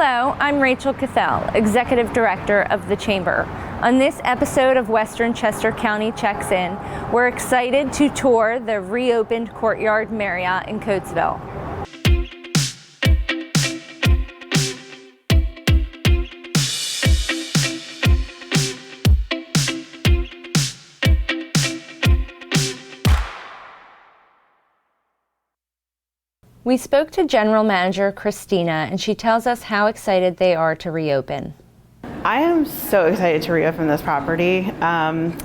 Hello, I'm Rachel Cathell, Executive Director of the Chamber. On this episode of Western Chester County Checks In, we're excited to tour the reopened Courtyard Marriott in Coatesville. We spoke to General Manager Christina, and she tells us how excited they are to reopen. I am so excited to reopen this property.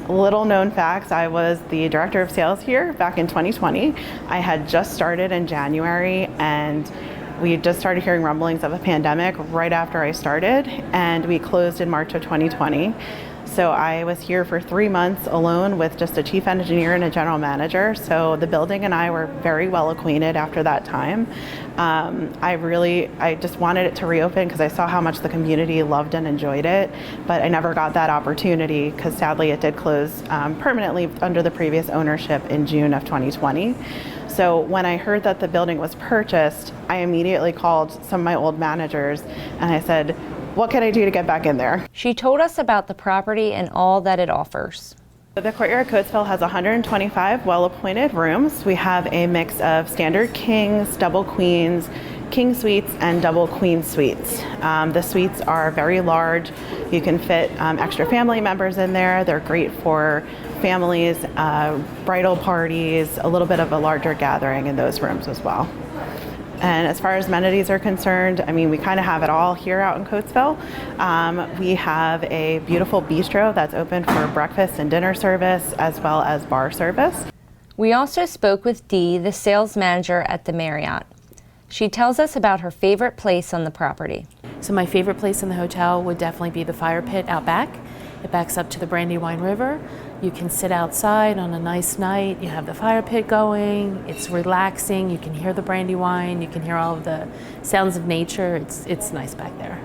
Little known facts, I was the Director of Sales here back in 2020. I had just started in January, and we just started hearing rumblings of a pandemic right after I started, and we closed in March of 2020. So I was here for 3 months alone with just a chief engineer and a general manager. So the building and I were very well acquainted after that time. I just wanted it to reopen because I saw how much the community loved and enjoyed it, but I never got that opportunity because sadly it did close permanently under the previous ownership in June of 2020. So when I heard that the building was purchased, I immediately called some of my old managers and I said, what can I do to get back in there? She told us about the property and all that it offers. The Courtyard Coatesville has 125 well-appointed rooms. We have a mix of standard kings, double queens, king suites, and double queen suites. The suites are very large. You can fit extra family members in there. They're great for families, bridal parties, a little bit of a larger gathering in those rooms as well. And as far as amenities are concerned, I mean, we kind of have it all here out in Coatesville. We have a beautiful bistro that's open for breakfast and dinner service, as well as bar service. We also spoke with Dee, the sales manager at the Marriott. She tells us about her favorite place on the property. So my favorite place in the hotel would definitely be the fire pit out back. It backs up to the Brandywine River. You can sit outside on a nice night. You have the fire pit going. It's relaxing. You can hear the Brandywine. You can hear all of the sounds of nature. It's nice back there.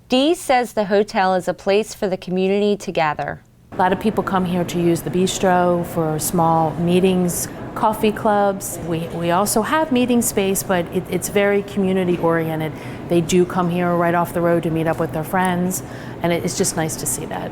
Dee says the hotel is a place for the community to gather. A lot of people come here to use the bistro for small meetings, coffee clubs. We also have meeting space, but it's very community oriented. They do come here right off the road to meet up with their friends, and it's just nice to see that.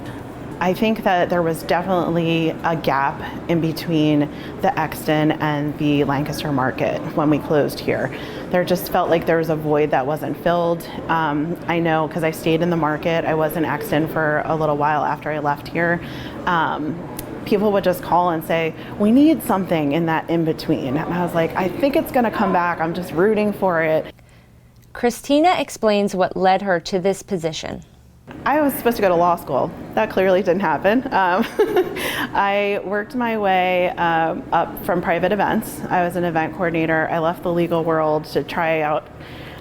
I think that there was definitely a gap in between the Exton and the Lancaster market when we closed here. There just felt like there was a void that wasn't filled. I know because I stayed in the market. I was in Exton for a little while after I left here. People would just call and say, we need something in that in between. And I was like, I think it's gonna come back. I'm just rooting for it. Christina explains what led her to this position. I was supposed to go to law school. That clearly didn't happen. I worked my way up from private events. I was an event coordinator. I left the legal world to try out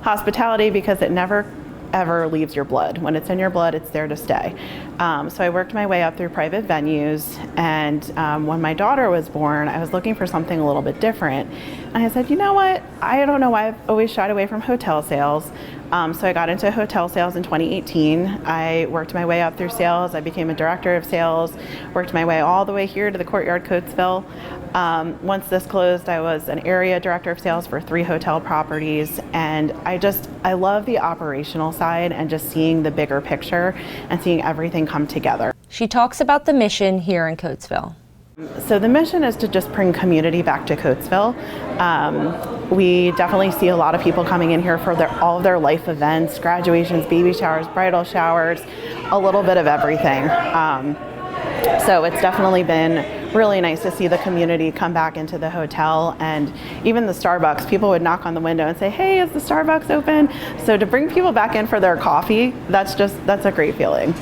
hospitality because it never ever leaves your blood. When it's in your blood, it's there to stay. So I worked my way up through private venues, and when my daughter was born, I was looking for something a little bit different. And I said, you know what? I don't know why I've always shied away from hotel sales. So I got into hotel sales in 2018. I worked my way up through sales. I became a director of sales, worked my way all the way here to the Courtyard Coatesville. Once this closed, I was an area director of sales for 3 hotel properties, and I love the operational side and just seeing the bigger picture and seeing everything come together. She talks about the mission here in Coatesville. So the mission is to just bring community back to Coatesville. We definitely see a lot of people coming in here for all of their life events, graduations, baby showers, bridal showers, a little bit of everything. So it's definitely been really nice to see the community come back into the hotel, and even the Starbucks, people would knock on the window and say, hey, is the Starbucks open? So to bring people back in for their coffee, that's a great feeling.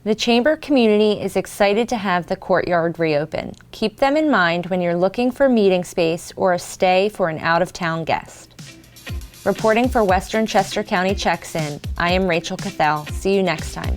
The Chamber community is excited to have the Courtyard reopen. Keep them in mind when you're looking for meeting space or a stay for an out-of-town guest. Reporting for Western Chester County Checks In, I am Rachel Cathell. See you next time.